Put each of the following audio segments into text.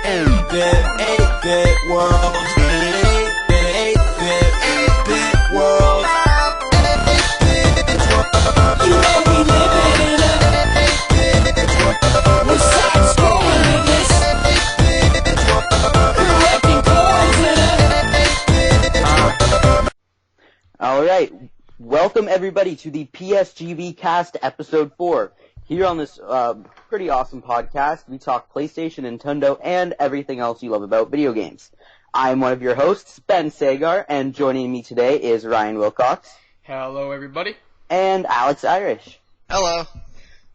8-bit, 8-bit world. 8-bit, 8-bit world. 8-bit world. You know we living in a 8-bit world. We're side-scrolling in this 8-bit world. Collecting coins in a 8-bit world. Alright, welcome everybody to the PSGB cast episode 4. Here on this pretty awesome podcast, we talk PlayStation, Nintendo, and everything else you love about video games. I'm one of your hosts, Ben Sagar, and joining me today is Ryan Wilcox. Hello, everybody. And Alex Irish. Hello.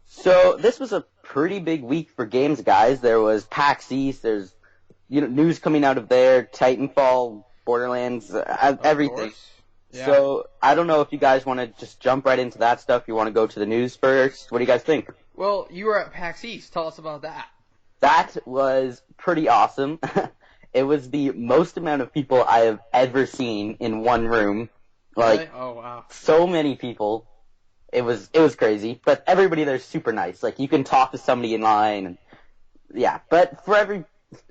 So, this was a pretty big week for games, guys. There was PAX East, there's news coming out of there, Titanfall, Borderlands, everything. Yeah. So, I don't know if you guys want to just jump right into that stuff. You want to go to the news first? What do you guys think? Well, you were at PAX East. Tell us about that. That was pretty awesome. It was the most amount of people I have ever seen in one room. Like, Really? Oh, wow. so many people. It was crazy. But everybody there's super nice. Like, you can talk to somebody in line. And, yeah, but for every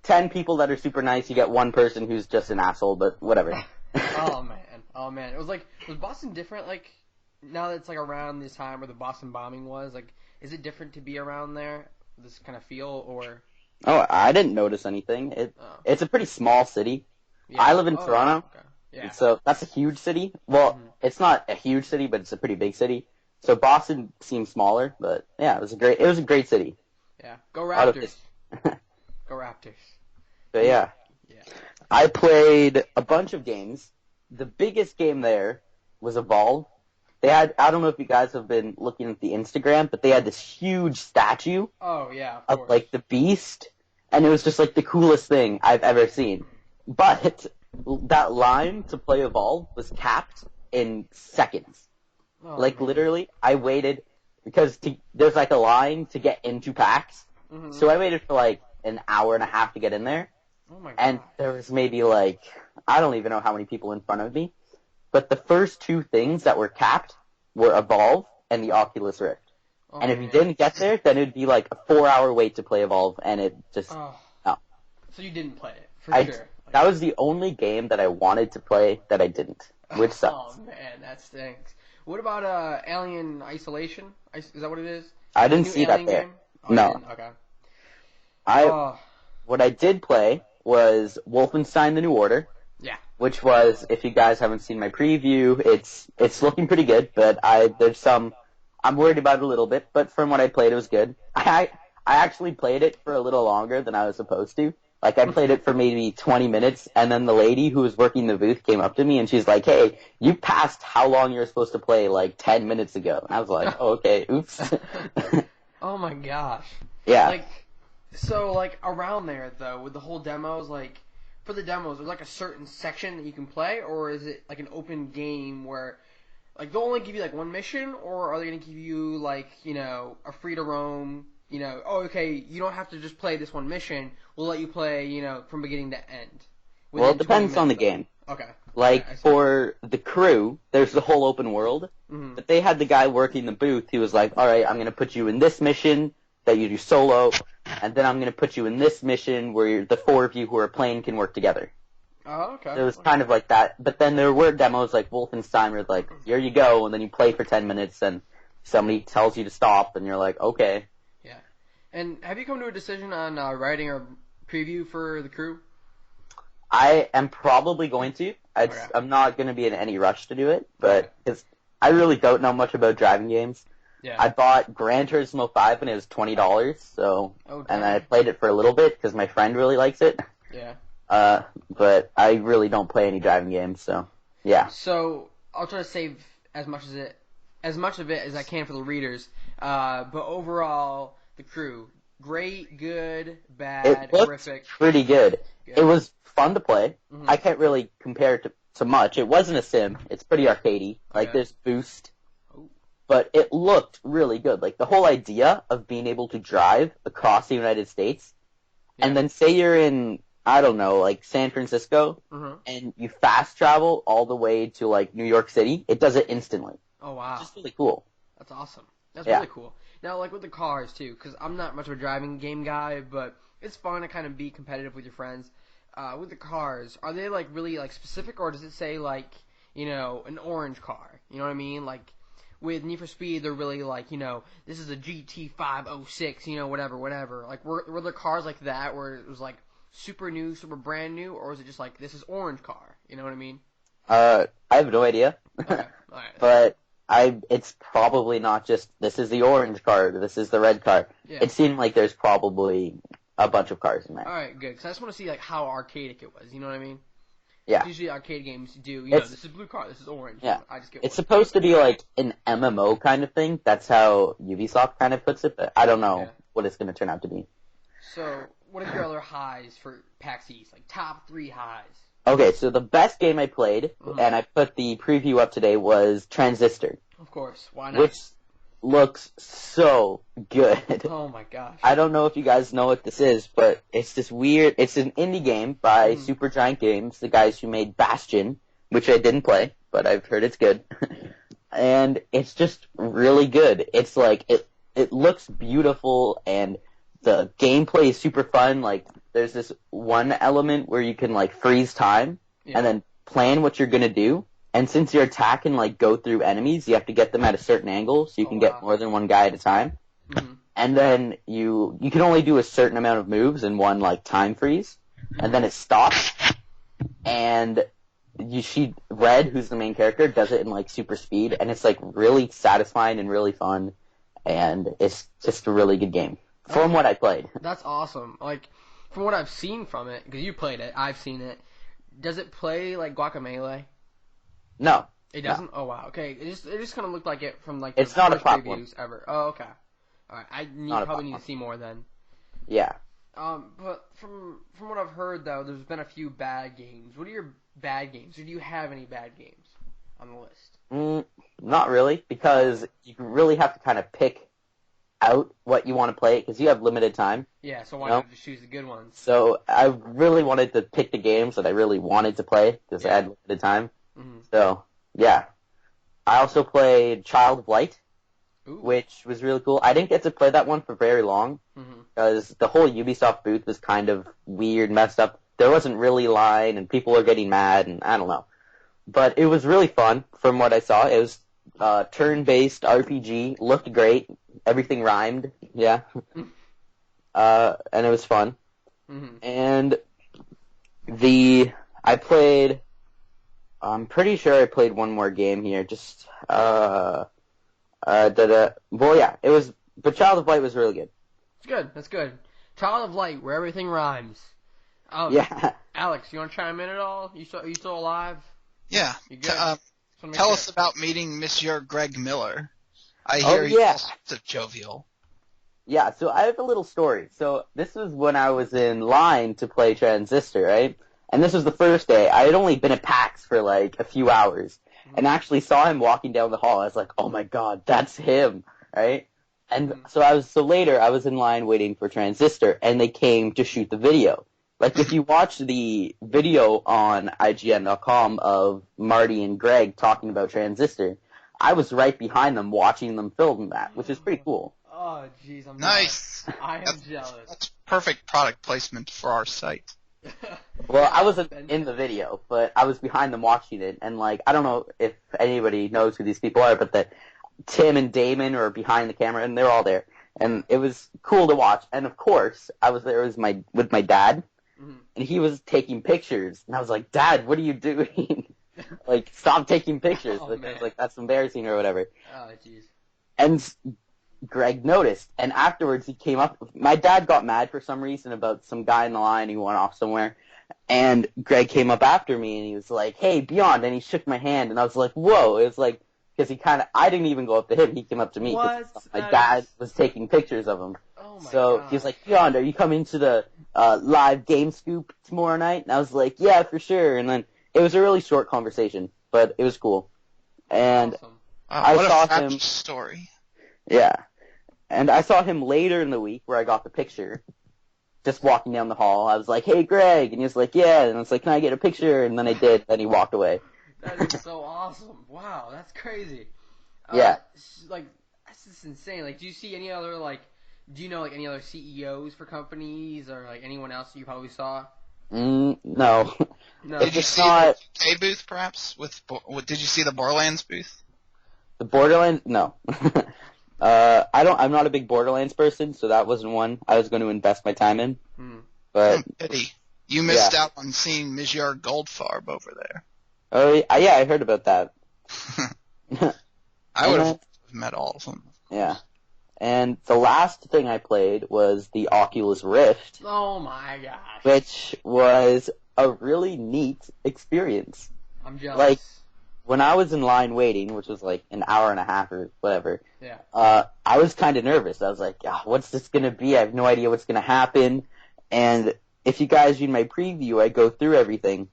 10 people that are super nice, you get one person who's just an asshole, but whatever. Oh, man. Was Boston different, like, now that it's, like, around this time where the Boston bombing was? Like, is it different to be around there, this kind of feel, or? Oh, I didn't notice anything. It's a pretty small city. Yeah. I live in Toronto. Okay. Yeah. So that's a huge city. Well, It's not a huge city, but it's a pretty big city. So Boston seems smaller, but yeah, it was a great city. Yeah. Go Raptors. Go Raptors. But yeah. I played a bunch of games. The biggest game there was Evolve. I don't know if you guys have been looking at the Instagram, but they had this huge statue Oh, yeah, of of course. like the Beast, and it was just like the coolest thing I've ever seen. But that line to play Evolve was capped in seconds. Oh, Like man. literally, I waited because there's like a line to get into PAX, Mhm. so I waited for like an hour and a half to get in there. Oh, my God. And there was maybe like, I don't even know how many people in front of me, but the first two things that were capped were Evolve and the Oculus Rift. Oh, And if you man. didn't get there, then it would be like a 4-hour wait to play Evolve, and it just, Oh. no. So you didn't play it, for sure. That was the only game that I wanted to play that I didn't, which sucks. Oh, man, that stinks. What about Alien Isolation? Is that what it is? I didn't New see that Alien there. game? Oh, No. you didn't? Okay. I What I did play was Wolfenstein: The New Order. Yeah. Which was, if you guys haven't seen my preview, it's looking pretty good, but I'm worried about it a little bit, but from what I played, it was good. I actually played it for a little longer than I was supposed to. Like, I played it for maybe 20 minutes, and then the lady who was working the booth came up to me, and she's like, hey, you passed how long you're supposed to play, like, 10 minutes ago. And I was like, oh, okay, oops. Oh my gosh. Yeah. So around there though, with the whole demos, for the demos, there's like a certain section that you can play, or is it like an open game where they'll only give you like one mission, or are they gonna give you a free to roam? Oh, okay, you don't have to just play this one mission. We'll let you play, from beginning to end. Well, it within 20 depends on the minutes. game. Okay. Like, I see. for the crew, there's the whole open world, Mhm. but they had the guy working the booth. He was like, alright, I'm going to put you in this mission that you do solo, and then I'm going to put you in this mission where the four of you who are playing can work together. Oh, okay. It was kind of like that, but then there were demos like Wolfenstein where it's like, here you go, and then you play for 10 minutes, and somebody tells you to stop, and you're like, okay. Yeah. And have you come to a decision on writing a preview for the crew? I am probably going to. Okay. I'm not going to be in any rush to do it, but because I really don't know much about driving games. Yeah. I bought Gran Turismo 5 and it was $20, so, Oh, and damn. I played it for a little bit because my friend really likes it. Yeah. But I really don't play any driving games, so, yeah. So I'll try to save as much of it as I can for the readers. But overall, the crew, great, good, bad, It looked horrific. pretty good. Good. It was fun to play. Mhm. I can't really compare it to much. It wasn't a sim. It's pretty arcadey. Like, Okay. there's boost. Ooh. But it looked really good. Like, the whole idea of being able to drive across the United States, and then say you're in, I don't know, like San Francisco, Mhm. and you fast travel all the way to, like, New York City, it does it instantly. Oh wow, It's just really cool. that's awesome. That's Yeah. really cool. Now, with the cars too, because I'm not much of a driving game guy, but it's fun to kind of be competitive with your friends. With the cars, are they like really like specific, or does it say like an orange car? You know what I mean? Like with Need for Speed, they're really like this is a GT506, whatever. Like were there cars like that where it was like super new, super brand new, or was it just like this is orange car? You know what I mean? I have no idea. Okay, all right. But it's probably not just this is the orange car, this is the red car. Yeah. It seemed like there's probably a bunch of cars in there. All right, good. Because I just want to see like how arcadic it was. You know what I mean? Yeah. Usually arcade games do. This is blue car, this is orange. Yeah. I just get. It's supposed to be like an MMO kind of thing. That's how Ubisoft kind of puts it, but I don't know what it's going to turn out to be. So, what are your other highs for PAX East? Like top 3 highs. Okay, so the best game I played, and I put the preview up today, was Transistor. Of course, why not? Which looks so good. Oh my gosh. I don't know if you guys know what this is, but it's this weird, it's an indie game by Supergiant Games, the guys who made Bastion, which I didn't play, but I've heard it's good. And it's just really good. It's like, it looks beautiful, and the gameplay is super fun. Like, there's this one element where you can, like, freeze time, and then plan what you're gonna do. And since your attack can, like, go through enemies, you have to get them at a certain angle, so you can get more than one guy at a time. Mm-hmm. And then you can only do a certain amount of moves in one, like, time freeze. And then it stops. And she, Red, who's the main character, does it in, like, super speed. And it's, like, really satisfying and really fun. And it's just a really good game. From what I played. That's awesome. Like, from what I've seen from it, because you played it, I've seen it, does it play like Guacamelee? No. It doesn't? No. Oh, wow. Okay. It just kind of looked like it from, like, the first previews ever. Oh, okay. Alright. I probably need to see more then. Yeah. But from what I've heard, though, there's been a few bad games. What are your bad games? Or do you have any bad games on the list? Not really, because you really have to kind of pick out what you want to play, because you have limited time. Yeah, so why not just choose the good ones? So I really wanted to pick the games that I really wanted to play, because I had limited time. Mm-hmm. So, yeah. I also played Child of Light, Ooh. Which was really cool. I didn't get to play that one for very long, because the whole Ubisoft booth was kind of weird, messed up. There wasn't really line, and people were getting mad, and I don't know. But it was really fun, from what I saw. It was turn-based RPG, looked great, everything rhymed, yeah. And it was fun. Mm-hmm. And I'm pretty sure I played one more game here, well, yeah, but Child of Light was really good. It's good, that's good. Child of Light, where everything rhymes. Yeah. Alex, you want to chime in at all? You still alive? Yeah. You good? Tell us about meeting Monsieur Greg Miller. I hear he's also jovial. Yeah, so I have a little story. So this was when I was in line to play Transistor, right? And this was the first day. I had only been at PAX for like a few hours, and actually saw him walking down the hall. I was like, oh my god, that's him, right? And so later I was in line waiting for Transistor, and they came to shoot the video. Like, if you watch the video on IGN.com of Marty and Greg talking about Transistor, I was right behind them watching them film that, which is pretty cool. Oh, jeez, I'm nice. I am jealous. That's perfect product placement for our site. Well, I wasn't in the video, but I was behind them watching it, and, like, I don't know if anybody knows who these people are, but that Tim and Damon are behind the camera, and they're all there. And it was cool to watch. And, of course, I was there with my dad. And he was taking pictures, and I was like, Dad, what are you doing? Like, stop taking pictures. Like, that's embarrassing or whatever. Oh, jeez. And Greg noticed, and afterwards he came up. My dad got mad for some reason about some guy in the line who went off somewhere, and Greg came up after me, and he was like, hey, Beyond, and he shook my hand, and I was like, whoa. It was like, because I didn't even go up to him, he came up to me. What? My dad was taking pictures of him. Oh my God. He was like, Beyond, are you coming to the live game scoop tomorrow night? And I was like, yeah, for sure. And then it was a really short conversation, but it was cool. And awesome. I saw him. Story. Yeah. And I saw him later in the week where I got the picture, just walking down the hall. I was like, hey, Greg. And he was like, yeah. And I was like, can I get a picture? And then I did. Then he walked away. That is so awesome. Wow, that's crazy. Yeah. Like, that's just insane. Like, do you see any other, like, Do you know like any other CEOs for companies or like anyone else you probably saw? No. No. Did you see the UK booth perhaps? Did you see the Borderlands booth? The Borderlands? No. I'm not a big Borderlands person, so that wasn't one I was going to invest my time in. But pity. You missed out on seeing Mijjar Goldfarb over there. Oh yeah, I heard about that. I would have met all of them. Yeah. And the last thing I played was the Oculus Rift. Oh my gosh. Which was a really neat experience. I'm jealous. Like, when I was in line waiting, which was like an hour and a half or whatever, I was kind of nervous. I was like, what's this going to be? I have no idea what's going to happen. And if you guys read my preview, I go through everything.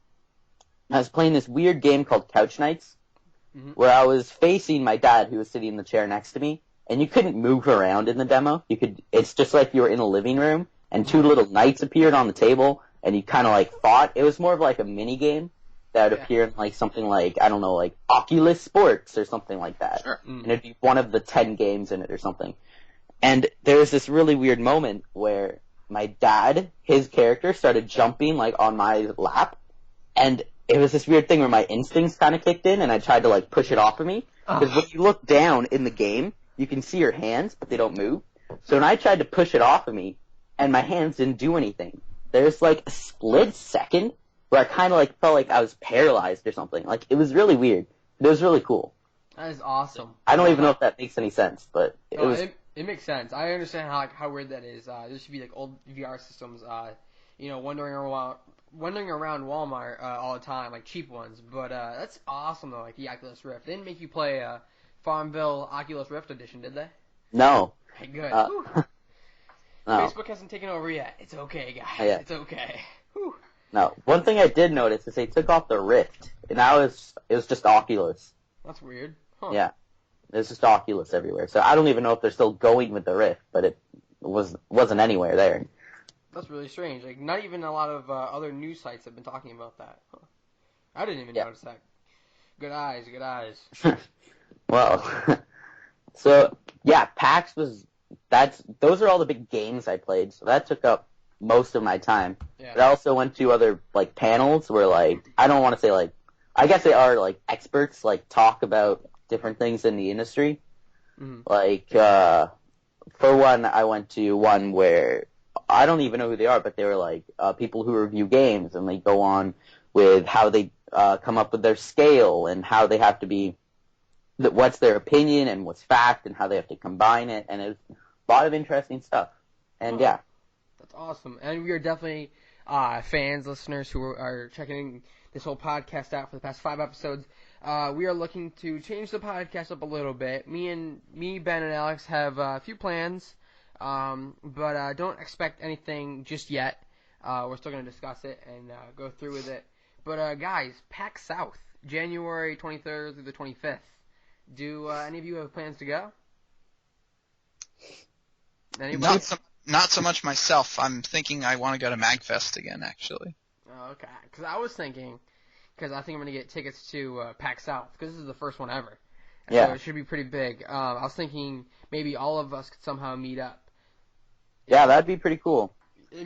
I was playing this weird game called Couch Nights, where I was facing my dad, who was sitting in the chair next to me, and you couldn't move around in the demo. It's just like you were in a living room, and two little knights appeared on the table, and you kind of like fought. It was more of like a mini game that would appear in like something like, I don't know, like Oculus Sports or something like that. Sure. And it'd be one of the 10 games in it or something. And there was this really weird moment where my dad, his character, started jumping like on my lap, and it was this weird thing where my instincts kind of kicked in, and I tried to like push it off of me. Because when you look down in the game, you can see your hands, but they don't move. So when I tried to push it off of me, and my hands didn't do anything, there's like a split second where I kind of like felt like I was paralyzed or something. Like, it was really weird. It was really cool. That is awesome. I don't even know if that makes any sense, but it makes sense. I understand how weird that is. There should be like old VR systems, wandering around Walmart all the time, like cheap ones. But that's awesome though, like the Oculus Rift. They didn't make you play Farmville Oculus Rift Edition, did they? No. Hey, good. No. Facebook hasn't taken over yet. It's okay, guys. Yeah. It's okay. Whew. No. One thing I did notice is they took off the Rift, and now it was just Oculus. That's weird. Huh. Yeah. There's just Oculus everywhere. So I don't even know if they're still going with the Rift, but it wasn't anywhere there. That's really strange. Like, not even a lot of other news sites have been talking about that. Huh. I didn't even notice that. Good eyes, good eyes. Well, so yeah, PAX those are all the big games I played, so that took up most of my time. Yeah. But I also went to other like panels where like, I don't want to say like, I guess they are like experts, like talk about different things in the industry. Like, for one, I went to one where I don't even know who they are, but they were like people who review games, and they go on with how they come up with their scale and how they have to be, what's their opinion and what's fact and how they have to combine it, and it's a lot of interesting stuff. And yeah. That's awesome. And we are definitely fans, listeners who are checking this whole podcast out for the past 5 episodes. We are looking to change the podcast up a little bit. Me, Ben, and Alex have a few plans, but don't expect anything just yet. We're still going to discuss it and go through with it. But guys, PAX South, January 23rd through the 25th. Do any of you have plans to go? Anybody? Not so much myself. I'm thinking I want to go to MagFest again, actually. Oh, okay. Because I was thinking, I'm going to get tickets to PAX South, because this is the first one ever. Yeah. So it should be pretty big. I was thinking maybe all of us could somehow meet up. Yeah, that'd be pretty cool.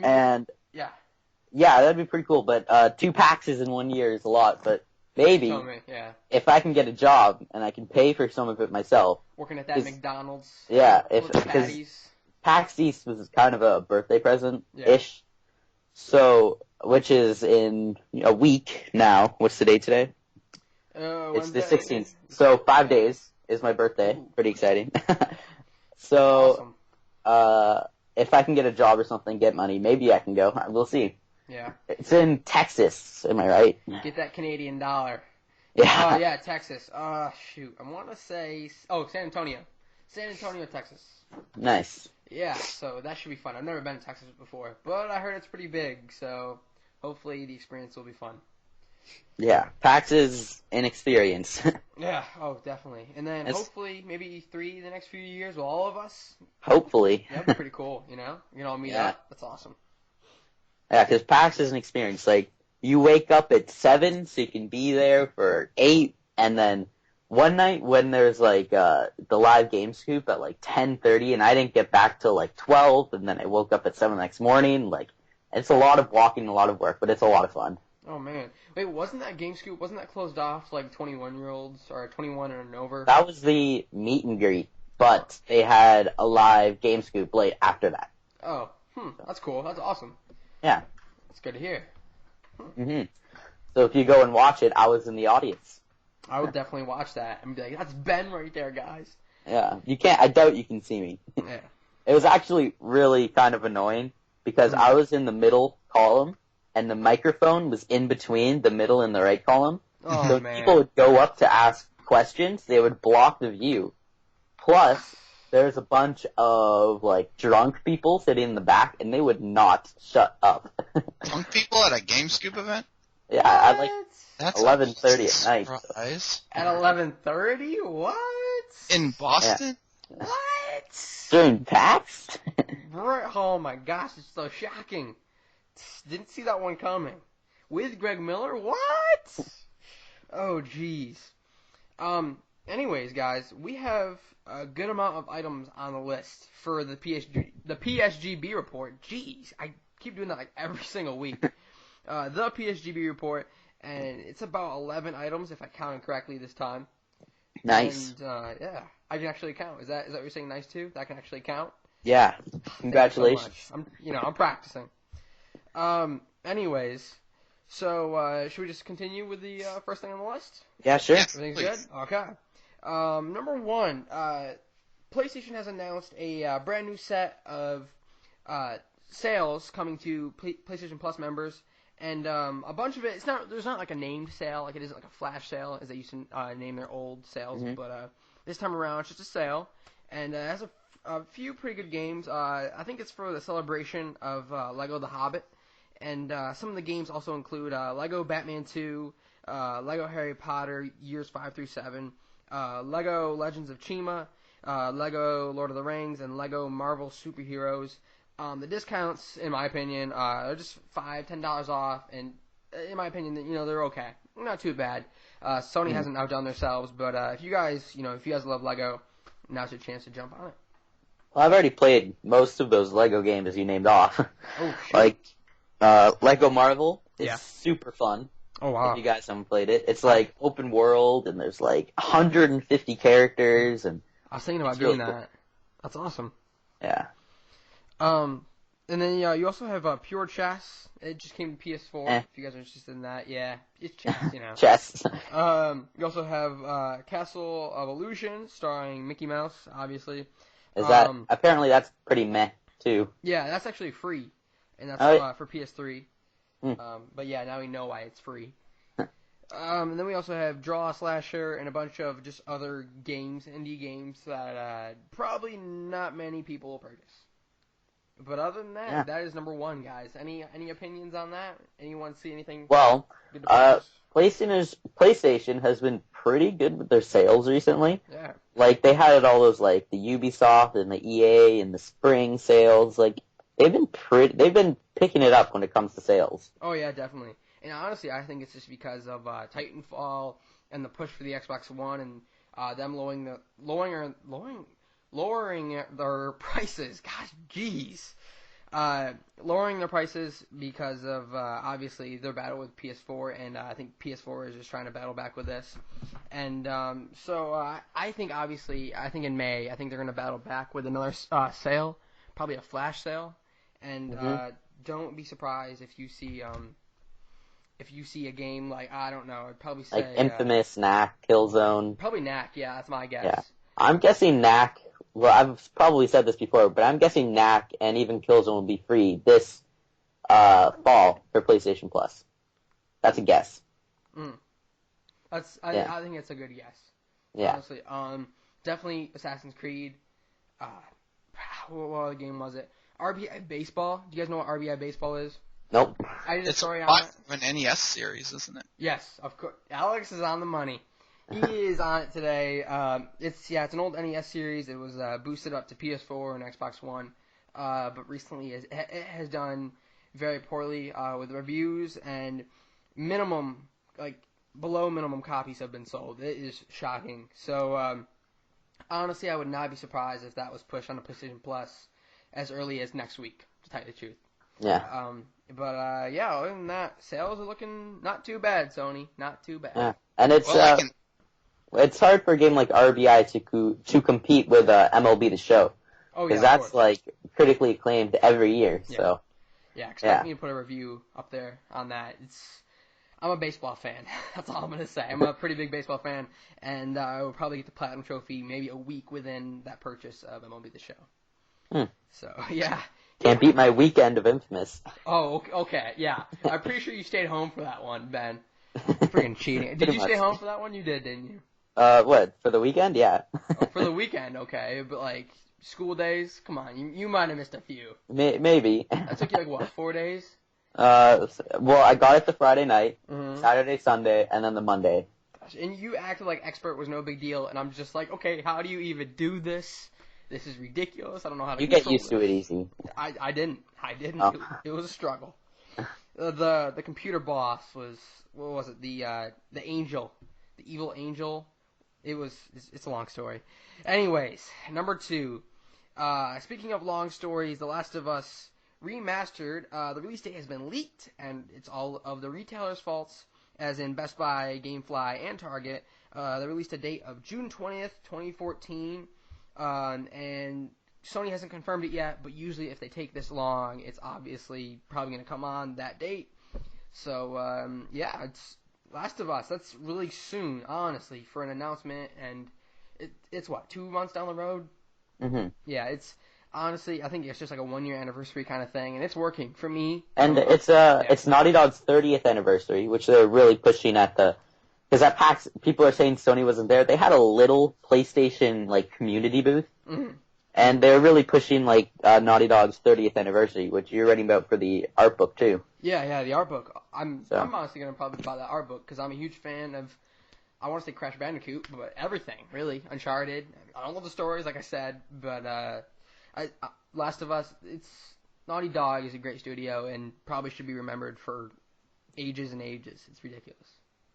And yeah, that'd be pretty cool. But 2 PAXs in 1 year is a lot. But maybe if I can get a job and I can pay for some of it myself. Working at that McDonald's. Yeah, because PAX East was kind of a birthday present-ish. So, which is in a week now. What's the date today? It's the 16th. So 5 days is my birthday. Pretty exciting. So, awesome. If I can get a job or something, get money, maybe I can go. We'll see. Yeah. It's in Texas. Am I right? Get that Canadian dollar. Yeah. Oh, yeah, Texas. Shoot. I want to say... Oh, San Antonio. San Antonio, Texas. Nice. Yeah, so that should be fun. I've never been to Texas before, but I heard it's pretty big, so hopefully the experience will be fun. Yeah, PAX is an experience. Yeah, oh, definitely. And then hopefully maybe 3 the next few years with all of us. Hopefully. That'd be pretty cool, you know? You can all meet up. That's awesome. Yeah, because PAX is an experience. Like, you wake up at 7, so you can be there for 8, and then one night when there's like the live game scoop at like 10:30, and I didn't get back till like 12, and then I woke up at 7 the next morning. Like, it's a lot of walking, a lot of work, but it's a lot of fun. Oh man, wait, wasn't that game scoop? Wasn't that closed off to like 21-year-olds or 21 and over? That was the meet and greet, but they had a live game scoop late after that. Oh, that's cool. That's awesome. Yeah. That's good to hear. Mhm. So if you go and watch it, I was in the audience. I would definitely watch that and be like, that's Ben right there, guys. Yeah. You can't. I doubt you can see me. Yeah. It was actually really kind of annoying because I was in the middle column and the microphone was in between the middle and the right column. Oh, So man. people would go up to ask questions, they would block the view. Plus, there's a bunch of like drunk people sitting in the back, and they would not shut up. Drunk people at a Game Scoop event? Yeah, at like That's 11:30 at night. Surprise. At 11:30? What? In Boston? What? During PAX? Oh my gosh, it's so shocking. Didn't see that one coming. With Greg Miller? What? Oh, jeez. Anyways, guys, we have a good amount of items on the list for the PSGB report. Jeez, I keep doing that like every single week. The PSGB report, and it's about 11 items if I counted correctly this time. Nice. And yeah, I can actually count. Is that what you're saying? Nice too? That can actually count. Yeah. Thank you so Congratulations. much. I'm practicing. Anyways, so should we just continue with the first thing on the list? Yeah, sure. Yes, Everything's please. good? Okay. Number one, PlayStation has announced a brand new set of sales coming to PlayStation Plus members, and a bunch of it. There's not like a named sale, like it isn't like a flash sale as they used to name their old sales, but this time around it's just a sale, and it has a few pretty good games. I think it's for the celebration of Lego The Hobbit, and some of the games also include Lego Batman 2, Lego Harry Potter Years 5 through 7, Lego Legends of Chima, Lego Lord of the Rings, and Lego Marvel Superheroes. The discounts, in my opinion, are just $5-10 off, and in my opinion, they're okay, not too bad. Sony hasn't outdone themselves, but if you guys love Lego, now's your chance to jump on it. Well, I've already played most of those Lego games you named off. Oh, shit. Like, Lego Marvel is Yeah. super fun. Oh, wow. If you guys haven't played it, it's like open world, and there's like 150 characters, and I was thinking about It's doing really that. cool. That's awesome. yeah. And then you also have Pure Chess. It just came to PS4. Eh. If you guys are interested in that, yeah, it's chess, Chess. You also have Castle of Illusion, starring Mickey Mouse, obviously. Is that apparently that's pretty meh too. Yeah, that's actually free, and that's for PS3. But yeah, now we know why it's free. And then we also have Draw a Slasher and a bunch of just other games, indie games that probably not many people will purchase. But other than that, that is number one, guys. Any opinions on that? Anyone see anything? Well, good to purchase? PlayStation has been pretty good with their sales recently. Yeah. Like, they had all those, like, the Ubisoft and the EA and the spring sales. Like, they've been picking it up when it comes to sales. Oh yeah, definitely. And honestly, I think it's just because of Titanfall and the push for the Xbox One and them lowering their prices. Gosh, jeez. Lowering their prices because of obviously their battle with PS4, and I think PS4 is just trying to battle back with this. And so I think in May, I think they're going to battle back with another sale, probably a flash sale. And don't be surprised if you see a game like, I don't know, I'd probably say Like Infamous, Knack, Killzone. probably Knack. Yeah, that's my guess. Yeah. I'm guessing Knack. Well, I've probably said this before, but I'm guessing Knack and even Killzone will be free this fall for PlayStation Plus. That's a guess. I think it's a good guess. Yeah. Honestly, definitely Assassin's Creed. What other game was it? RBI Baseball. Do you guys know what RBI Baseball is? Nope. I did a It's story on part it. of an NES series, isn't it? Yes, of course. Alex is on the money. He is on it today. It's an old NES series. It was boosted up to PS4 and Xbox One, but recently it has done very poorly with reviews and minimum, like below minimum copies have been sold. It is shocking. So, honestly, I would not be surprised if that was pushed on the PlayStation Plus as early as next week, to tell you the truth. Yeah. Yeah, other than that, sales are looking not too bad, Sony. Not too bad. Yeah. And it's Well, it's hard for a game like RBI to compete with MLB The Show. Oh, yeah, Because of that's, course. like, critically acclaimed every year, Yeah. so. Yeah, expect me to put a review up there on that. I'm a baseball fan. That's all I'm going to say. I'm a pretty big baseball fan, and I will probably get the Platinum Trophy maybe a week within that purchase of MLB The Show. So, yeah. Can't beat my weekend of Infamous. Oh, okay, yeah. I'm pretty sure you stayed home for that one, Ben. Freaking cheating. Did Pretty you stay much. home for that one? You did, didn't you? What, for the weekend? Yeah. Oh, for the weekend, okay. But, like, school days? Come on, you might have missed a few. Maybe. That took you, like, what, 4 days? Well, I got it the Friday night, Mm-hmm. Saturday, Sunday, and then the Monday. Gosh, and you acted like expert was no big deal, and I'm just like, okay, how do you even do this? This is ridiculous. I don't know how to You get control used to this. it easy. I didn't. Oh. It was a struggle. The computer boss was, what was it? The angel, the evil angel. It's a long story. Anyways, number 2. Speaking of long stories, The Last of Us Remastered. The release date has been leaked, and it's all of the retailers' faults, as in Best Buy, GameFly, and Target. They released a date of June 20th, 2014, and Sony hasn't confirmed it yet, but usually if they take this long, it's obviously probably going to come on that date. So, yeah, it's Last of Us. That's really soon, honestly, for an announcement, and it's what, 2 months down the road? Mm-hmm. Yeah, it's honestly, I think it's just like a 1-year anniversary kind of thing, and it's working for me. And it's Naughty Dog's 30th anniversary, which they're really pushing at because at PAX, people are saying Sony wasn't there. They had a little PlayStation, like, community booth, and they're really pushing, like, Naughty Dog's 30th anniversary, which you're writing about for the art book, too. Yeah, the art book. I'm honestly going to probably buy that art book, because I'm a huge fan of, I want to say Crash Bandicoot, but everything, really. Uncharted. I don't love the stories, like I said, but Last of Us, Naughty Dog is a great studio and probably should be remembered for ages and ages. It's ridiculous.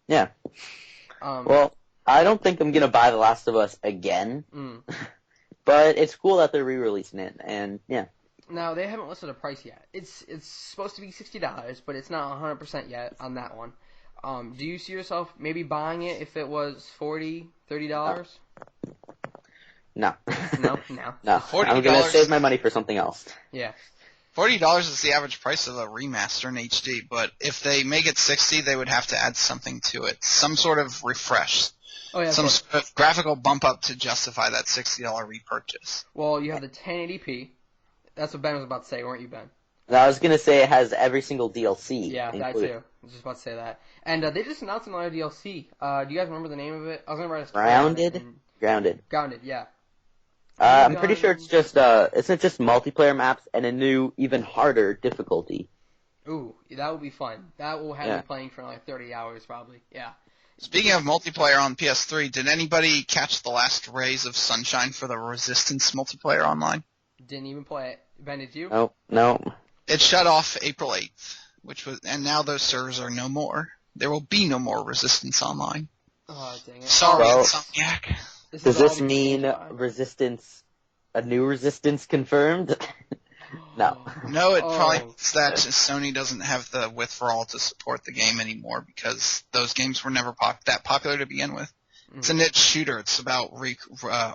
Yeah. Well, I don't think I'm going to buy The Last of Us again, but it's cool that they're re-releasing it, and yeah. Now, they haven't listed a price yet. It's supposed to be $60, but it's not 100% yet on that one. Do you see yourself maybe buying it if it was $40, $30? No. No. I'm going to save my money for something else. Yeah. $40 is the average price of a remaster in HD, but if they make it $60, they would have to add something to it. Some sort of refresh. Oh, yeah, some sort of graphical bump up to justify that $60 repurchase. Well, you have the 1080p. That's what Ben was about to say, weren't you, Ben? I was going to say it has every single DLC. Yeah, included. that too. I was just about to say that. And they just announced another DLC. Do you guys remember the name of it? I was going to write a story on it. Grounded. Grounded, yeah. I'm pretty sure it's just multiplayer maps and a new, even harder difficulty. Ooh, that would be fun. That will have me playing for like 30 hours probably. Yeah. Speaking of multiplayer on PS3, did anybody catch the last rays of sunshine for the Resistance multiplayer online? Didn't even play it. Ben, did you? No. It shut off April 8th, and now those servers are no more. There will be no more Resistance online. Oh, dang it. Sorry, Well, Insomniac. Does this mean Resistance, a new Resistance confirmed? No. No, it probably means that Sony doesn't have the withdrawal to support the game anymore because those games were never that popular to begin with. It's a niche shooter. It's about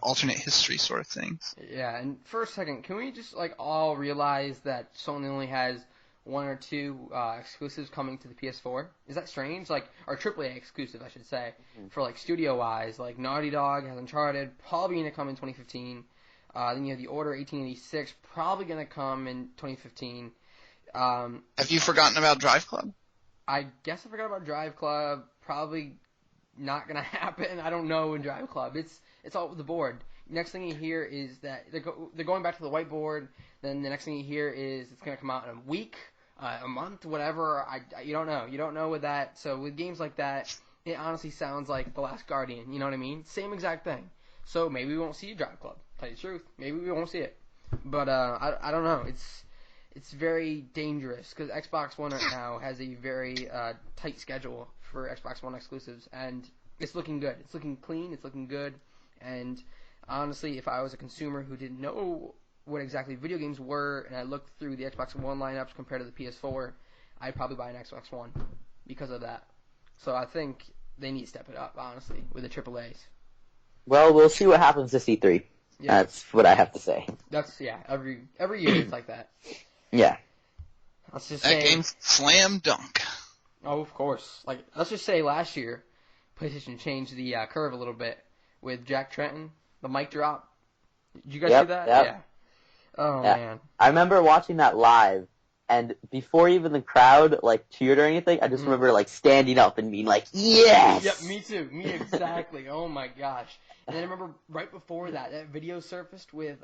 alternate history sort of things. Yeah, and for a second, can we just all realize that Sony only has 1 or 2 exclusives coming to the PS4? Is that strange? Or AAA exclusive, I should say, for studio-wise. Naughty Dog has Uncharted, probably going to come in 2015. Then you have The Order 1886, probably going to come in 2015. Have you forgotten about Drive Club? I guess I forgot about Drive Club. Probably not going to happen. I don't know in Drive Club. It's all with the board. Next thing you hear is that they're going back to the whiteboard. Then the next thing you hear is it's going to come out in a week, a month, whatever. You don't know. You don't know with that. So with games like that, it honestly sounds like The Last Guardian. You know what I mean? Same exact thing. So maybe we won't see Drive Club. Tell you the truth, maybe we won't see it. But I don't know. it's very dangerous because Xbox One right now has a very tight schedule for Xbox One exclusives, and it's looking good. It's looking clean. It's looking good. And honestly, if I was a consumer who didn't know what exactly video games were, and I looked through the Xbox One lineups compared to the PS4, I'd probably buy an Xbox One because of that. So I think they need to step it up, honestly, with the AAAs. Well, we'll see what happens to C3. Yeah. That's what I have to say. That's every year it's like that. Yeah. Let's just That say game's slam dunk. Oh, of course. Like, let's just say last year, PlayStation changed the curve a little bit with Jack Trenton, the mic drop. Did you guys see that? Yep. Yeah. Oh, Yeah. man. I remember watching that live, and before even the crowd, like, cheered or anything, I just remember, like, standing up and being like, yes! Yep, me too. Me exactly. Oh, my gosh. And then I remember right before that video surfaced with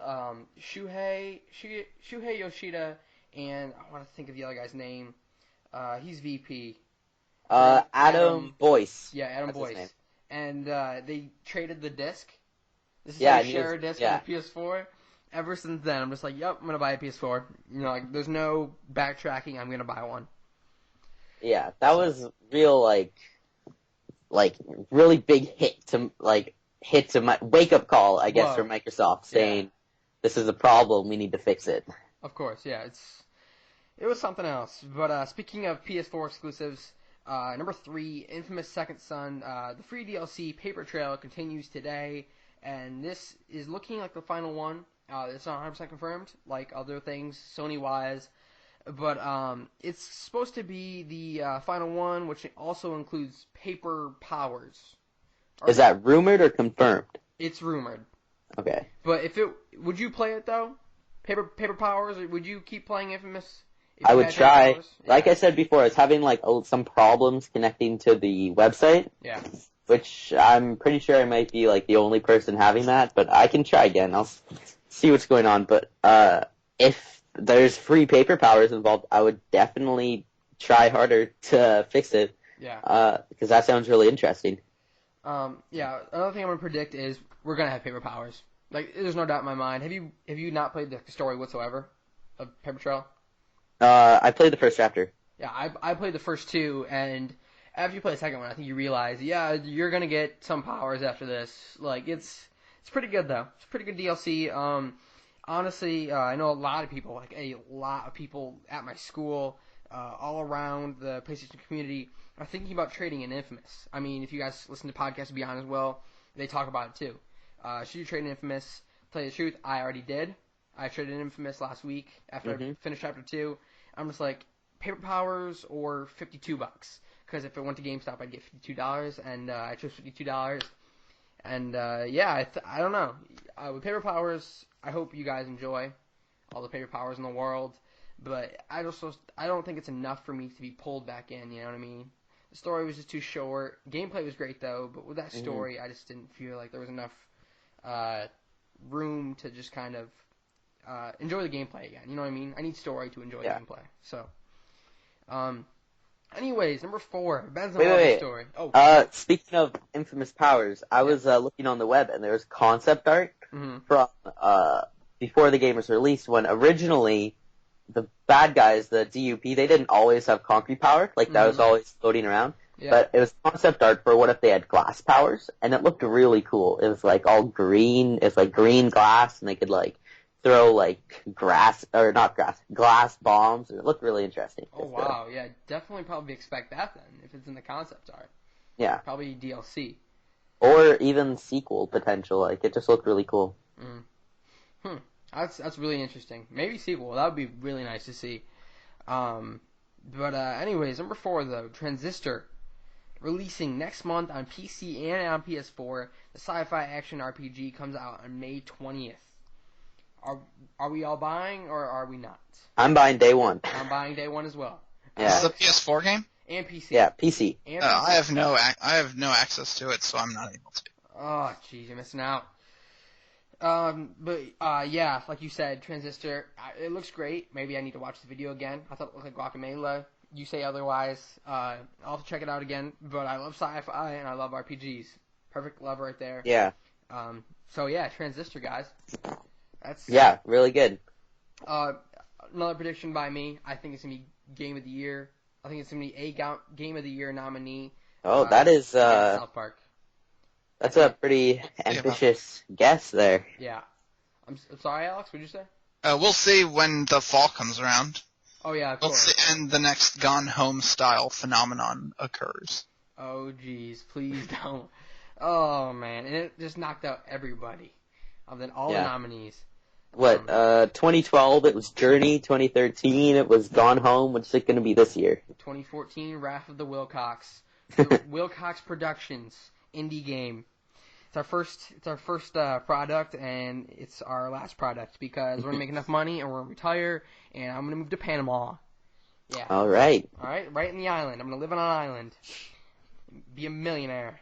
Shuhei Yoshida, and I want to think of the other guy's name. He's VP. Adam Boyce. Yeah, Adam That's his Boyce. name. And they traded the disc. This is Yeah, how and you he share was- a disc yeah. on the PS4. Ever since then, I'm just like, yep, I'm going to buy a PS4. You know, like, there's no backtracking. I'm going to buy one. Yeah, that was real, like, really big hit to my wake-up call, I guess, Whoa. for Microsoft, saying, this is a problem, we need to fix it. Of course, yeah. It was something else. But speaking of PS4 exclusives, number 3, Infamous Second Son, the free DLC Paper Trail continues today, and this is looking like the final one. It's not 100% confirmed, like other things Sony-wise, but it's supposed to be the final one, which also includes Paper Powers. Is that rumored or confirmed? It's rumored. Okay. But would you play it though? Paper Powers, or would you keep playing Infamous? if I you would had try. Paper Powers? Like Yeah. I said before, I was having, like, some problems connecting to the website, Yeah. which I'm pretty sure I might be, like, the only person having that, but I can try again. I'll see what's going on. But if there's free Paper Powers involved, I would definitely try harder to fix it, Yeah. because that sounds really interesting. Yeah. Another thing I'm gonna predict is we're gonna have Paper Powers. Like, there's no doubt in my mind. Have you not played the story whatsoever of Paper Trail? I played the first chapter. Yeah, I played the first two, and after you play the second one, I think you realize, yeah, you're gonna get some powers after this. Like, it's pretty good though. It's pretty good DLC. Honestly, I know a lot of people at my school, all around the PlayStation community, are thinking about trading in Infamous. I mean, if you guys listen to Podcasts Beyond as well, they talk about it too. Should you trade in Infamous? Tell you the truth, I already did. I traded in Infamous last week after I finished Chapter 2. I'm just like, Paper Powers or $52. Because if I went to GameStop, I'd get $52, and I chose $52. And yeah, I don't know. With Paper Powers, I hope you guys enjoy all the Paper Powers in the world. But I don't think it's enough for me to be pulled back in, you know what I mean? The story was just too short. Gameplay was great, though, but with that story, I just didn't feel like there was enough room to just kind of enjoy the gameplay again. You know what I mean? I need story to enjoy gameplay. So, anyways, number 4. Ben's Wait. story. Oh, Speaking of Infamous Powers, I was looking on the web, and there was concept art from before the game was released, when originally the bad guys, the DUP, they didn't always have concrete power. Like, that was always floating around. yeah. But it was concept art for what if they had glass powers, and it looked really cool. It was, like, all green. It's like green glass, and they could, like, throw, like, glass bombs. It looked really interesting. Oh, wow. Yeah, definitely probably expect that then, if it's in the concept art. Yeah. Probably DLC. Or even sequel potential. Like, it just looked really cool. That's really interesting. Maybe sequel. That would be really nice to see. But anyways, number 4 though, Transistor, releasing next month on PC and on PS4. The sci-fi action RPG comes out on May 20th. Are we all buying or are we not? I'm buying day one. I'm buying day one as well. Yeah. Is this a PS4 game? And PC. Yeah, PC. And PC. I have no access to it, so I'm not able to. Oh, jeez, you're missing out. Yeah, like you said, Transistor, it looks great. Maybe I need to watch the video again. I thought it looked like Guacamelee. You say otherwise. I'll have to check it out again. But I love sci-fi and I love RPGs. Perfect love right there. Yeah. So yeah, Transistor, guys. Yeah, really good. another prediction by me. I think it's gonna be Game of the Year. I think it's gonna be a Game of the Year nominee. Oh, that is against South Park. that's a pretty ambitious guess there. Yeah. I'm sorry, Alex. What did you say? We'll see when the fall comes around. Oh yeah, of We'll course. see, and the next Gone Home style phenomenon occurs. Oh jeez, please don't. Oh man, and it just knocked out everybody. Then all the nominees. What, 2012, it was Journey. 2013, it was Gone Home. What's it going to be this year? 2014, Wrath of the Wilcox. The Wilcox Productions indie game. It's our first product, and it's our last product because we're gonna make enough money and we're gonna retire, and I'm gonna move to Panama. Yeah. All right. Right in the island. I'm gonna live on an island. Be a millionaire.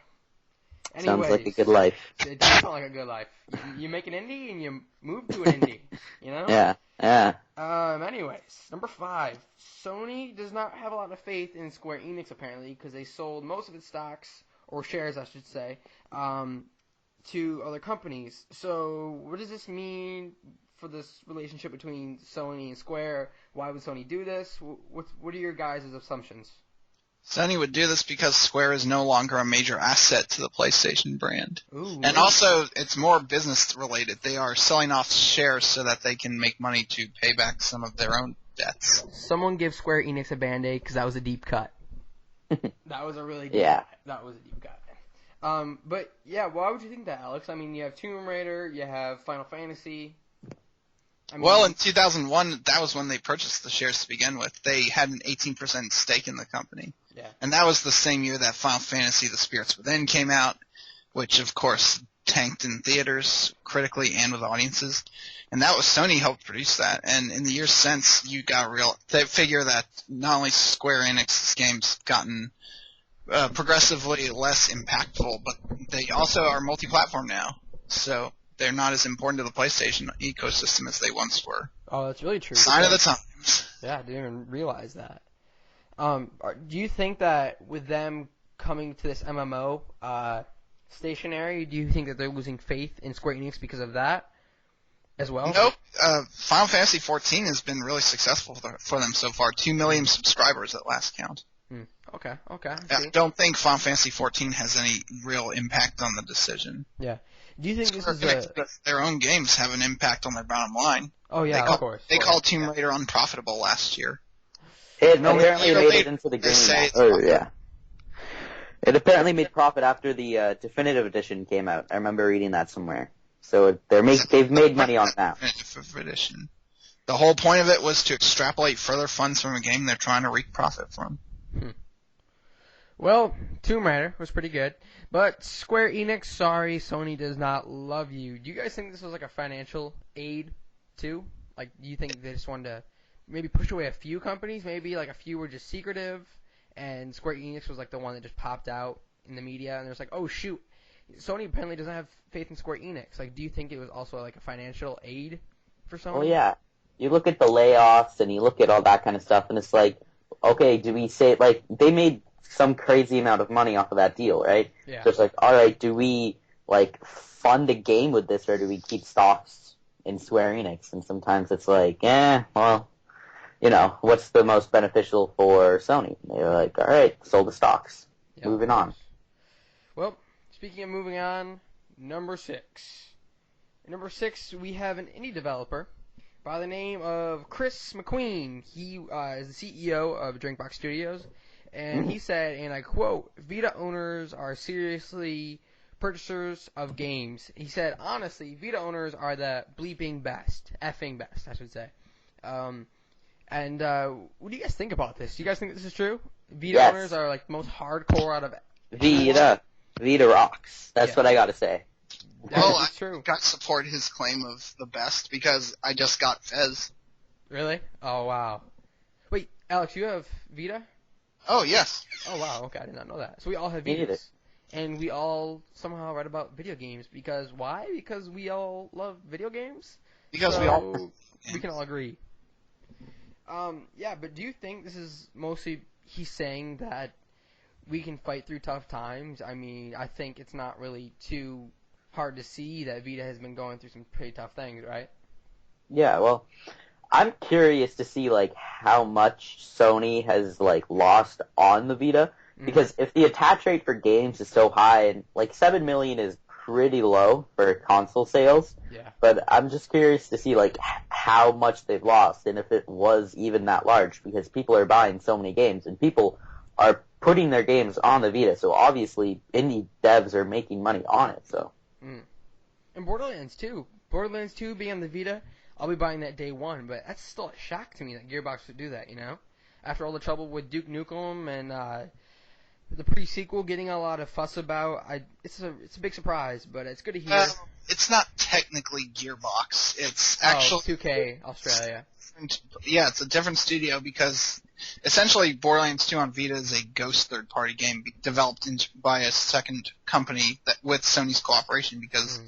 Sounds like a good life. It does sound like a good life. You make an indie and you move to an indie. You know? Yeah. Anyways, number 5. Sony does not have a lot of faith in Square Enix apparently because they sold most of its stocks, or shares I should say, to other companies. So what does this mean for this relationship between Sony and Square? Why would Sony do this? What are your guys' assumptions? Sony would do this because Square is no longer a major asset to the PlayStation brand. Ooh, and also, it's more business related. They are selling off shares so that they can make money to pay back some of their own debts. Someone give Square Enix a Band-Aid because that was a deep cut. That was a really deep cut. That was a deep cut. But yeah, why would you think that, Alex? I mean, you have Tomb Raider, you have Final Fantasy. Well, in 2001, that was when they purchased the shares to begin with. They had an 18% stake in the company. Yeah. And that was the same year that Final Fantasy The Spirits Within came out, which, of course, tanked in theaters, critically, and with audiences. And that was Sony helped produce that. And in the years since, you got they figure that not only Square Enix's games gotten progressively less impactful, but they also are multi-platform now. So they're not as important to the PlayStation ecosystem as they once were. Oh, that's really true. Sign of the times. Yeah, I didn't even realize that. Do you think that with them coming to this MMO stationary, do you think that they're losing faith in Square Enix because of that as well? Nope. Final Fantasy XIV has been really successful for them so far. 2 million subscribers at last count. Okay. I don't think Final Fantasy XIV has any real impact on the decision. Yeah. Do you think Square this is their own games have an impact on their bottom line? Oh yeah, of course. They called Tomb Raider unprofitable last year. It apparently made it into the game. It apparently made profit after the definitive edition came out. I remember reading that somewhere. So they've made money on that. Definitive edition. The whole point of it was to extrapolate further funds from a game they're trying to reap profit from. Well, Tomb Raider was pretty good, but Square Enix, sorry, Sony does not love you. Do you guys think this was like a financial aid too? Like, do you think they just wanted to maybe push away a few companies? Maybe like a few were just secretive, and Square Enix was like the one that just popped out in the media, and there's like, oh shoot, Sony apparently doesn't have faith in Square Enix. Like, do you think it was also like a financial aid for Sony? Well, yeah. You look at the layoffs and you look at all that kind of stuff, and it's like, okay, do we say, like, they made some crazy amount of money off of that deal, right? Yeah. So it's like, all right, do we, like, fund a game with this, or do we keep stocks in Square Enix? And sometimes it's like, well, you know, what's the most beneficial for Sony? They're like, all right, sold the stocks. Yep. Moving on. Well, speaking of moving on, number 6. At number 6, we have an indie developer by the name of Chris McQueen. He is the CEO of Drinkbox Studios, and he said, and I quote, Vita owners are seriously purchasers of games. He said, honestly, Vita owners are the bleeping best. Effing best, I should say. And what do you guys think about this? Do you guys think this is true? Vita owners are like most hardcore out of Vita rocks. That's what I gotta say. Well, I got to support his claim of the best because I just got Fez. Really? Oh, wow. Wait, Alex, you have Vita? Oh, yes. Oh, wow. Okay, I did not know that. So we all have Vitas. And we all somehow write about video games. Because why? Because we all love video games? Because we can all agree. Yeah, but do you think this is mostly he's saying that we can fight through tough times? I mean, I think it's not really too hard to see that Vita has been going through some pretty tough things, right? Yeah, well, I'm curious to see like how much Sony has like lost on the Vita, because if the attach rate for games is so high, and like 7 million is pretty low for console sales, Yeah. but I'm just curious to see like how much they've lost and if it was even that large, because people are buying so many games and people are putting their games on the Vita, so obviously indie devs are making money on it. So. And Borderlands 2. Borderlands 2 being on the Vita, I'll be buying that day one, but that's still a shock to me that Gearbox would do that, you know? After all the trouble with Duke Nukem and the pre-sequel getting a lot of fuss about, it's a big surprise, but it's good to hear. It's not technically Gearbox. It's actually 2K Australia. Yeah, it's a different studio because essentially Borderlands 2 on Vita is a ghost third-party game developed by a second company with Sony's cooperation, because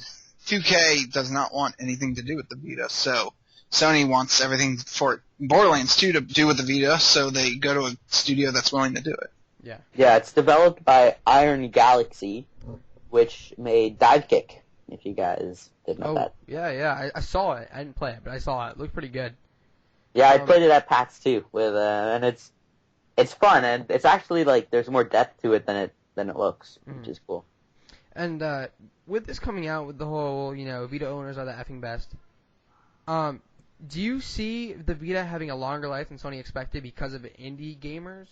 2K does not want anything to do with the Vita, so Sony wants everything for Borderlands 2 to do with the Vita, so they go to a studio that's willing to do it. Yeah. Yeah, it's developed by Iron Galaxy, which made Divekick, if you guys didn't know that. Yeah, I saw it. I didn't play it, but I saw it. It looked pretty good. Yeah, I played it at PAX too, and it's fun, and it's actually like there's more depth to it than it looks, which is cool. And with this coming out, with the whole, Vita owners are the effing best, do you see the Vita having a longer life than Sony expected because of indie gamers?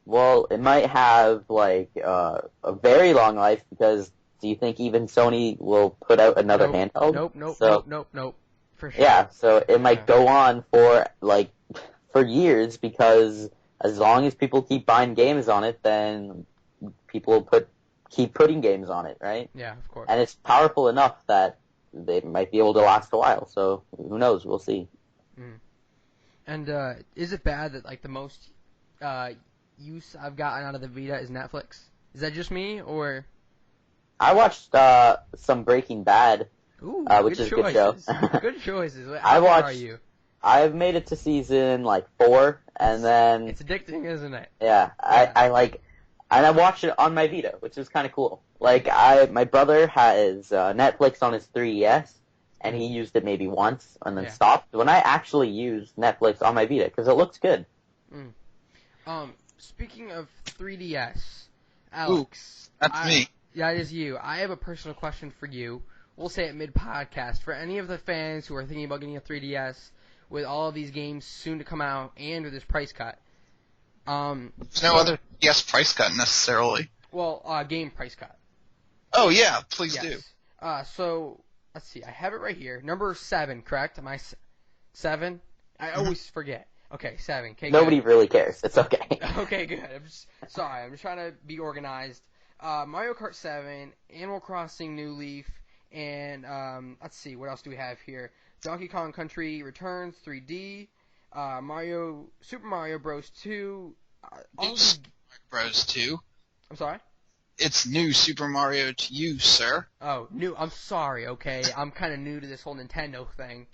Well, it might have like a very long life, because do you think even Sony will put out another handheld? Nope. For sure. Yeah, so it might go on for years, because as long as people keep buying games on it, then people will keep putting games on it, right? Yeah, of course. And it's powerful enough that they might be able to last a while, so who knows? We'll see. And is it bad that like the most use I've gotten out of the Vita is Netflix? Is that just me, or? I watched some Breaking Bad, which is a good show. Good choices. I watched. Are you? I've made it to season 4, and then it's addicting, isn't it? Yeah, I watched it on my Vita, which is kind of cool. Like my brother has Netflix on his 3DS, and he used it maybe once and then stopped. When I actually used Netflix on my Vita, because it looks good. Speaking of 3DS, Alex. Ooh, that's me. Yeah, it is you. I have a personal question for you. We'll say it mid-podcast. For any of the fans who are thinking about getting a 3DS with all of these games soon to come out and with this price cut. There's no other price cut necessarily. Well, game price cut. Oh, yeah, please do. So, let's see. I have it right here. Number 7, correct? Am I 7? I always forget. Okay, 7. Okay, Nobody really cares. It's okay. Okay, good. I'm just trying to be organized. Mario Kart 7, Animal Crossing New Leaf, and let's see, what else do we have here? Donkey Kong Country Returns 3D, Super Mario Bros. 2. Bros. 2. I'm sorry? It's new Super Mario to you, sir. Oh, new. I'm sorry, okay. I'm kind of new to this whole Nintendo thing.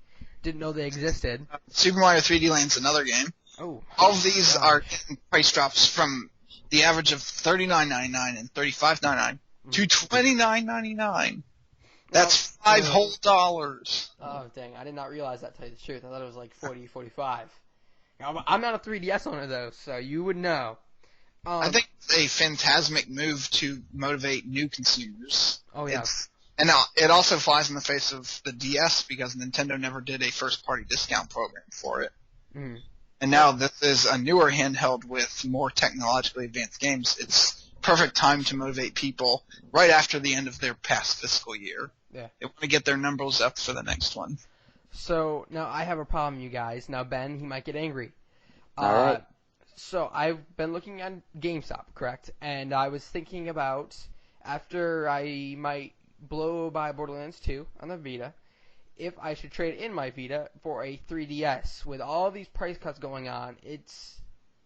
Didn't know they existed. Super Mario 3D Land's another game. Oh. All of these are getting price drops from the average of $39.99 and $35.99 to $29.99. That's $5 whole dollars. Oh, dang. I did not realize that, to tell you the truth. I thought it was like 40, 45. I'm not a 3DS owner, though, so you would know. I think it's a phantasmic move to motivate new consumers. Oh, yeah. And it also flies in the face of the DS, because Nintendo never did a first-party discount program for it. Mm. And now this is a newer handheld with more technologically advanced games. It's perfect time to motivate people right after the end of their past fiscal year. Yeah. They want to get their numbers up for the next one. So, now I have a problem, you guys. Now, Ben, he might get angry. All right. So, I've been looking at GameStop, correct? And I was thinking about, after I might blow by Borderlands 2 on the Vita, if I should trade in my Vita for a 3DS. With all these price cuts going on, it's,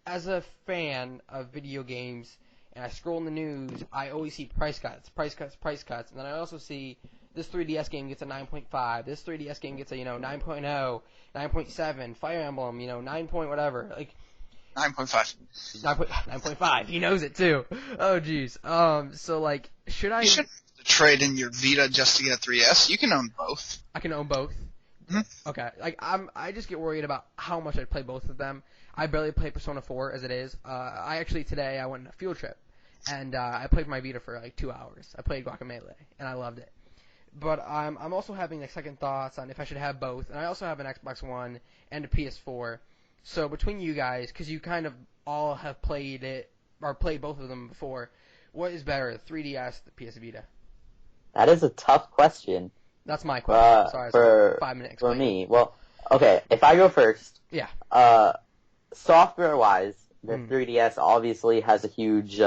as a fan of video games, and I scroll in the news, I always see price cuts, and then I also see this 3DS game gets a 9.5, this 3DS game gets a, 9.0, 9.7, Fire Emblem, 9 point whatever, like, 9.5. 9.5, he knows it too. Oh, jeez. So, like, should I... You should trade in your Vita just to get a 3DS. You can own both. I can own both. Okay, like I just get worried about how much I play both of them. I barely play Persona 4 as it is. Today I went on a field trip, and I played my Vita for like 2 hours. I played Guacamelee, and I loved it. But I'm also having like second thoughts on if I should have both, and I also have an Xbox One and a PS4. So between you guys, because you kind of all have played it or played both of them before, what is better, the 3DS, the PS Vita? That is a tough question. That's my question. Sorry, for 5 minutes. for me. Well, okay, if I go first. Yeah. Software-wise, the 3DS obviously has a huge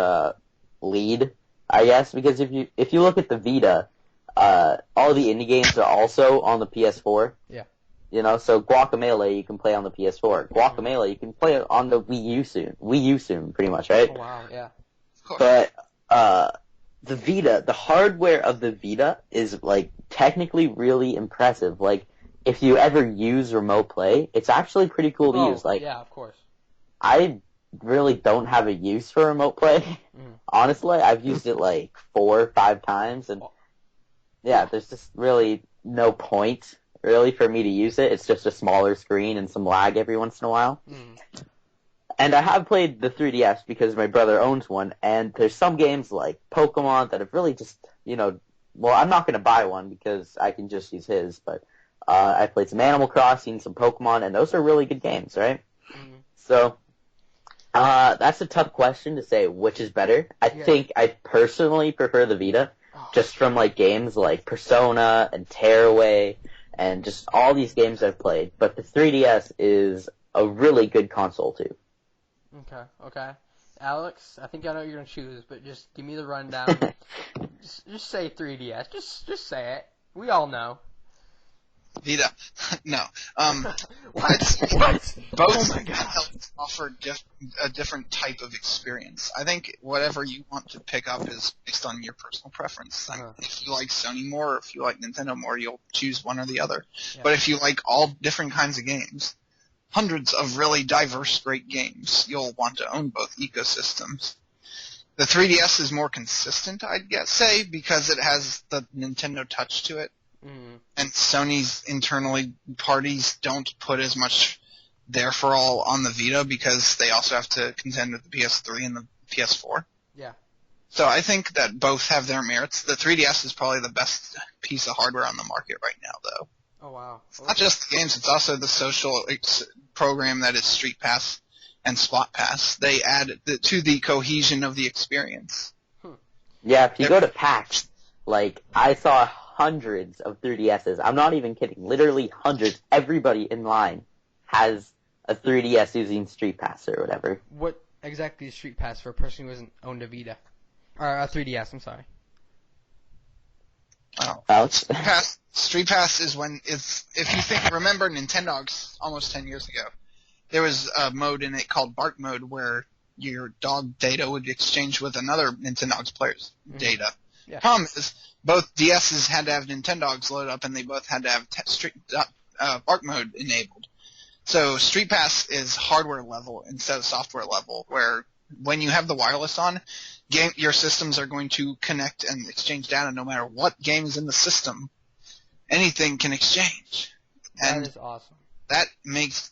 lead, I guess, because if you look at the Vita, all the indie games are also on the PS4. Yeah. You know, so Guacamelee you can play on the PS4. Guacamelee you can play on the Wii U soon, pretty much, right? Oh, wow, yeah. But the Vita, the hardware of the Vita is like technically really impressive. Like, if you ever use remote play, it's actually pretty cool to use. Like, yeah, of course. I really don't have a use for remote play. Honestly, I've used it like 4 or 5 times, and yeah, there's just really no point really for me to use it. It's just a smaller screen and some lag every once in a while. And I have played the 3DS because my brother owns one, and there's some games like Pokemon that have really just, well, I'm not going to buy one because I can just use his, but I played some Animal Crossing, some Pokemon, and those are really good games, right? So, that's a tough question to say which is better. I think I personally prefer the Vita, just from like games like Persona and Tearaway, and just all these games I've played, but the 3DS is a really good console too. Okay. Alex, I think I know what you're going to choose, but just give me the rundown. just say 3DS. Just say it. We all know. Vita. No. What? Both Oh my God. offer a different type of experience. I think whatever you want to pick up is based on your personal preference. Like, if you like Sony more, or if you like Nintendo more, you'll choose one or the other. Yeah. But if you like all different kinds of games, hundreds of really diverse, great games, you'll want to own both ecosystems. The 3DS is more consistent, I'd say, because it has the Nintendo touch to it. And Sony's internally parties don't put as much there for all on the Vita because they also have to contend with the PS3 and the PS4. Yeah. So I think that both have their merits. The 3DS is probably the best piece of hardware on the market right now, though. Oh, wow. It's not just the games, it's also the social program that is Street Pass and Spot Pass. They add to the cohesion of the experience. Yeah, if you go to PAX, like, I saw hundreds of 3DSs. I'm not even kidding. Literally hundreds. Everybody in line has a 3DS using Street Pass or whatever. What exactly is Street Pass for a person who hasn't owned a Vita? Or a 3DS, I'm sorry. Oh. Street Pass is if you remember Nintendogs almost 10 years ago, there was a mode in it called Bark Mode where your dog data would exchange with another Nintendogs player's data. Yeah. Problem is, both DSs had to have Nintendogs load up, and they both had to have Bark Mode enabled. So Street Pass is hardware level instead of software level, where when you have the wireless on, your systems are going to connect and exchange data no matter what game is in the system. Anything can exchange. And that is awesome. That means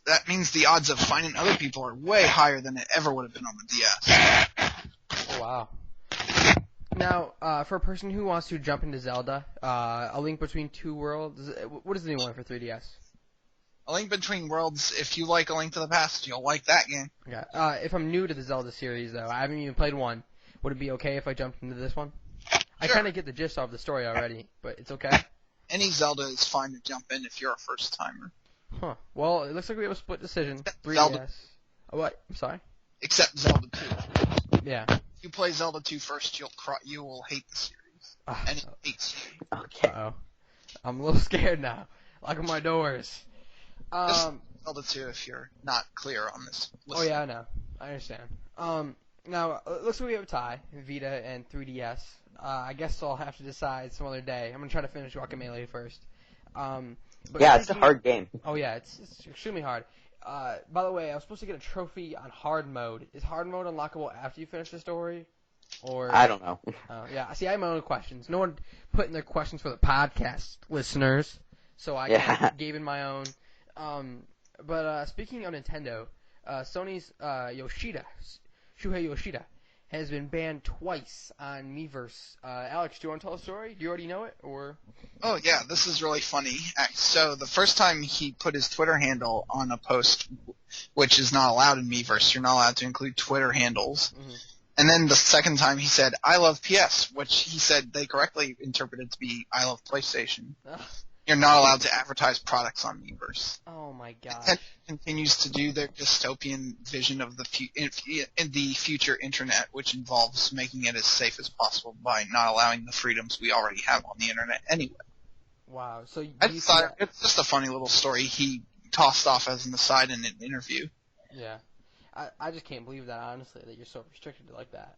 the odds of finding other people are way higher than it ever would have been on the DS. Oh, wow. Now, for a person who wants to jump into Zelda, A Link Between Two Worlds, what is the new one for 3DS? A Link Between Worlds, if you like A Link to the Past, you'll like that game. Okay. If I'm new to the Zelda series, though, I haven't even played one, would it be okay if I jumped into this one? Sure. I kind of get the gist of the story already, but it's okay? Any Zelda is fine to jump in if you're a first-timer. Huh. Well, it looks like we have a split decision. 3DS. Zelda. Oh, what? I'm sorry? Except Zelda 2. Yeah. If you play Zelda 2 first, you will hate the series. And it hates you. Okay. Uh-oh. I'm a little scared now. Locking my doors. Zelda 2 if you're not clear on this. Oh, yeah, I know. I understand. Now, it looks like we have a tie, Vita and 3DS. I guess I'll have to decide some other day. I'm going to try to finish Guacamelee first. But yeah, it's a hard game. Oh, yeah, it's extremely hard. By the way, I was supposed to get a trophy on hard mode. Is hard mode unlockable after you finish the story? Or I don't know. Yeah, see, I have my own questions. No one put in their questions for the podcast, listeners. so I Yeah. gave in my own. But speaking of Nintendo, Sony's Shuhei Yoshida, has been banned twice on Miiverse. Alex, do you want to tell the story? Do you already know it, or? Oh yeah, this is really funny. So the first time he put his Twitter handle on a post, which is not allowed in Miiverse, you're not allowed to include Twitter handles. Mm-hmm. And then the second time he said, "I love PS," which he said they correctly interpreted to be "I love PlayStation." Ugh. You're not allowed to advertise products on Miiverse. Oh my gosh. Nintendo continues to do their dystopian vision of the future internet, which involves making it as safe as possible by not allowing the freedoms we already have on the internet anyway. Wow. So I just thought it's just a funny little story he tossed off as an aside in an interview. Yeah. I just can't believe that, honestly, that you're so restricted like that.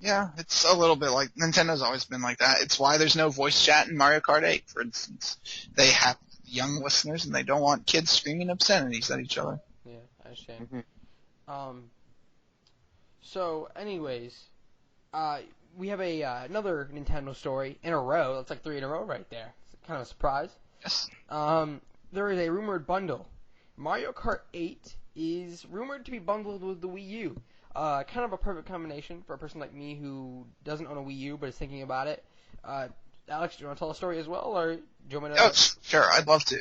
Yeah, it's a little bit like Nintendo's always been like that. It's why there's no voice chat in Mario Kart 8, for instance. They have young listeners and they don't want kids screaming obscenities at each other. Yeah, I understand. Mhm. So, anyways, we have another Nintendo story in a row. That's like 3 in a row right there. It's kind of a surprise. Yes. There is a rumored bundle. Mario Kart 8 is rumored to be bundled with the Wii U. Kind of a perfect combination for a person like me who doesn't own a Wii U but is thinking about it. Alex, do you want to tell a story as well, or do you want me to? Oh, sure, I'd love to.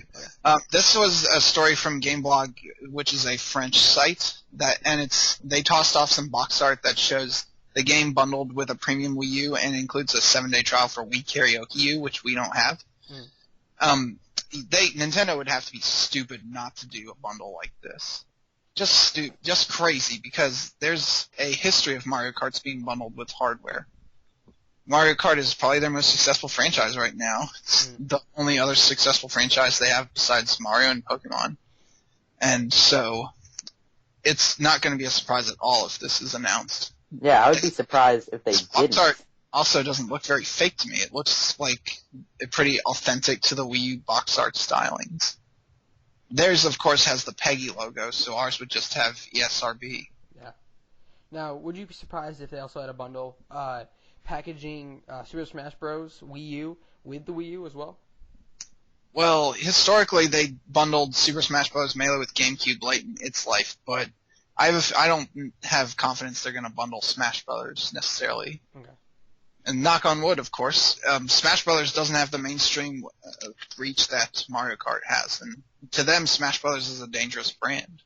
This was a story from Gameblog, which is a French site, they tossed off some box art that shows the game bundled with a premium Wii U and includes a 7-day trial for Wii Karaoke U, which we don't have. Nintendo would have to be stupid not to do a bundle like this. Just crazy, because there's a history of Mario Karts being bundled with hardware. Mario Kart is probably their most successful franchise right now. It's the only other successful franchise they have besides Mario and Pokemon. And so, it's not going to be a surprise at all if this is announced. Yeah, I would be surprised if they Box didn't. art also doesn't look very fake to me. It looks like pretty authentic to the Wii U box art stylings. Theirs, of course, has the PEGI logo, so ours would just have ESRB. Yeah. Now, would you be surprised if they also had a bundle packaging Super Smash Bros. Wii U with the Wii U as well? Well, historically, they bundled Super Smash Bros. Melee with GameCube late in its life, but I don't have confidence they're going to bundle Smash Brothers necessarily. Okay. And knock on wood, of course, Smash Brothers doesn't have the mainstream reach that Mario Kart has, and to them, Smash Brothers is a dangerous brand.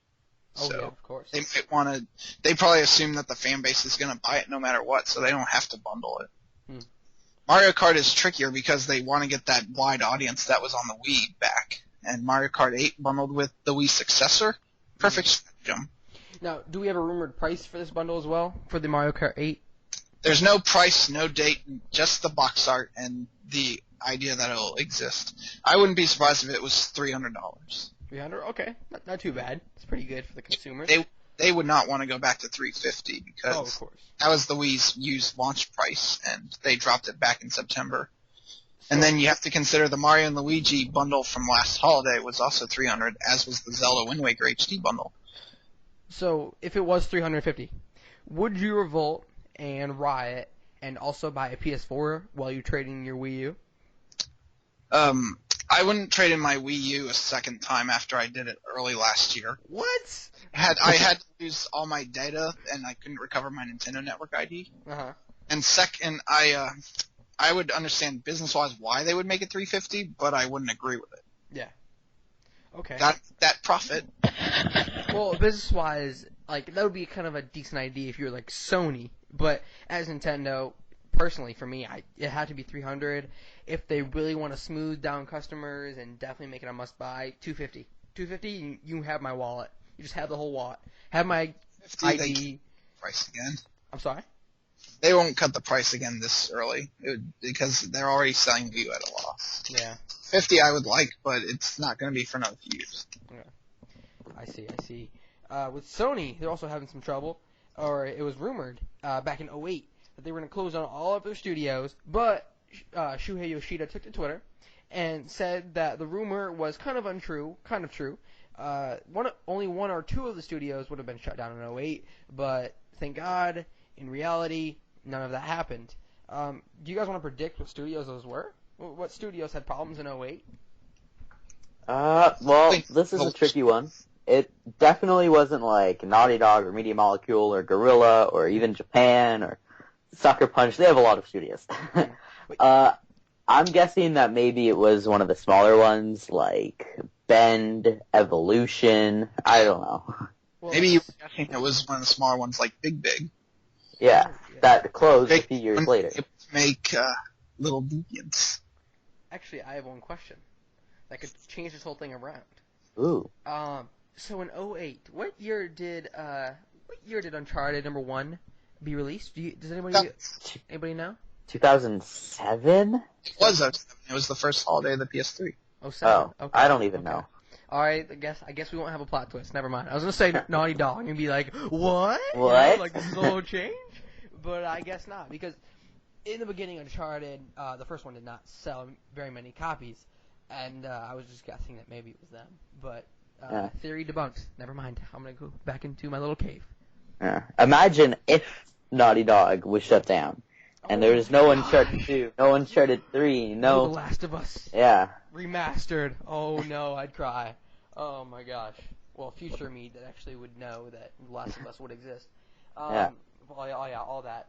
Oh, So yeah, of course. they might want to. They probably assume that the fan base is going to buy it no matter what, so they don't have to bundle it. Mario Kart is trickier because they want to get that wide audience that was on the Wii back, and Mario Kart 8 bundled with the Wii successor, perfect spectrum. Now, do we have a rumored price for this bundle as well for the Mario Kart 8? There's no price, no date, just the box art and the idea that it'll exist. I wouldn't be surprised if it was $300. $300? Okay, not too bad. It's pretty good for the consumers. They would not want to go back to $350 because of course. that was the Wii's used launch price, and they dropped it back in September. And then you have to consider the Mario and Luigi bundle from last holiday was also $300, as was the Zelda Wind Waker HD bundle. So, if it was $350, would you revolt and riot and also buy a PS4 while you're trading your Wii U? I wouldn't trade in my Wii U a second time after I did it early last year. What? I had to lose all my data, and I couldn't recover my Nintendo Network ID. Uh-huh. And second, I would understand business-wise why they would make it $350, but I wouldn't agree with it. Yeah. Okay. Got that profit. Well, business-wise, like, that would be kind of a decent idea if you were like Sony. But as Nintendo, personally for me, it had to be $300. If they really want to smooth down customers and definitely make it a must-buy, $250. $250, you have my wallet. You just have the whole wallet. Have my ID. Price again. I'm sorry? They won't cut the price again this early because they're already selling Wii U at a loss. Yeah. $50 I would like, but it's not going to be for another few years. Okay. I see. With Sony, they're also having some trouble. Or it was rumored back in 2008 that they were going to close down all of their studios, but Shuhei Yoshida took to Twitter and said that the rumor was kind of untrue, kind of true. Only 1 or 2 of the studios would have been shut down in 2008, but thank God, in reality, none of that happened. Do you guys want to predict what studios those were? What studios had problems in 2008? Well, this is a tricky one. It definitely wasn't like Naughty Dog or Media Molecule or Gorilla or even Japan or Sucker Punch. They have a lot of studios. I'm guessing that maybe it was one of the smaller ones, like Bend, Evolution. I don't know. Well, Maybe you were guessing it was one of the smaller ones like Big Big. Yeah, that closed a Big few years one later. able to make Little Deviants. actually, I have one question that could change this whole thing around. Ooh. So in 2008, what year did Uncharted #1 be released? Does anybody know? 2007? It was 07. It was the first holiday of the PS3. Oh, 07. Oh, Okay. I don't even know. All right, I guess we won't have a plot twist. Never mind. I was gonna say Naughty Dog and be like, what? What? Like this is a little change, but I guess not because in the beginning, Uncharted, the first one did not sell very many copies, and I was just guessing that maybe it was them. But theory debunked. Never mind. I'm gonna go back into my little cave. Yeah. Imagine if Naughty Dog was shut down, and there was no Uncharted 2, no Uncharted 3, The no... Last of Us Yeah. remastered. Oh no, I'd cry. Oh my gosh. Well, future me that actually would know that The Last of Us would exist. Yeah. Well, yeah, all that.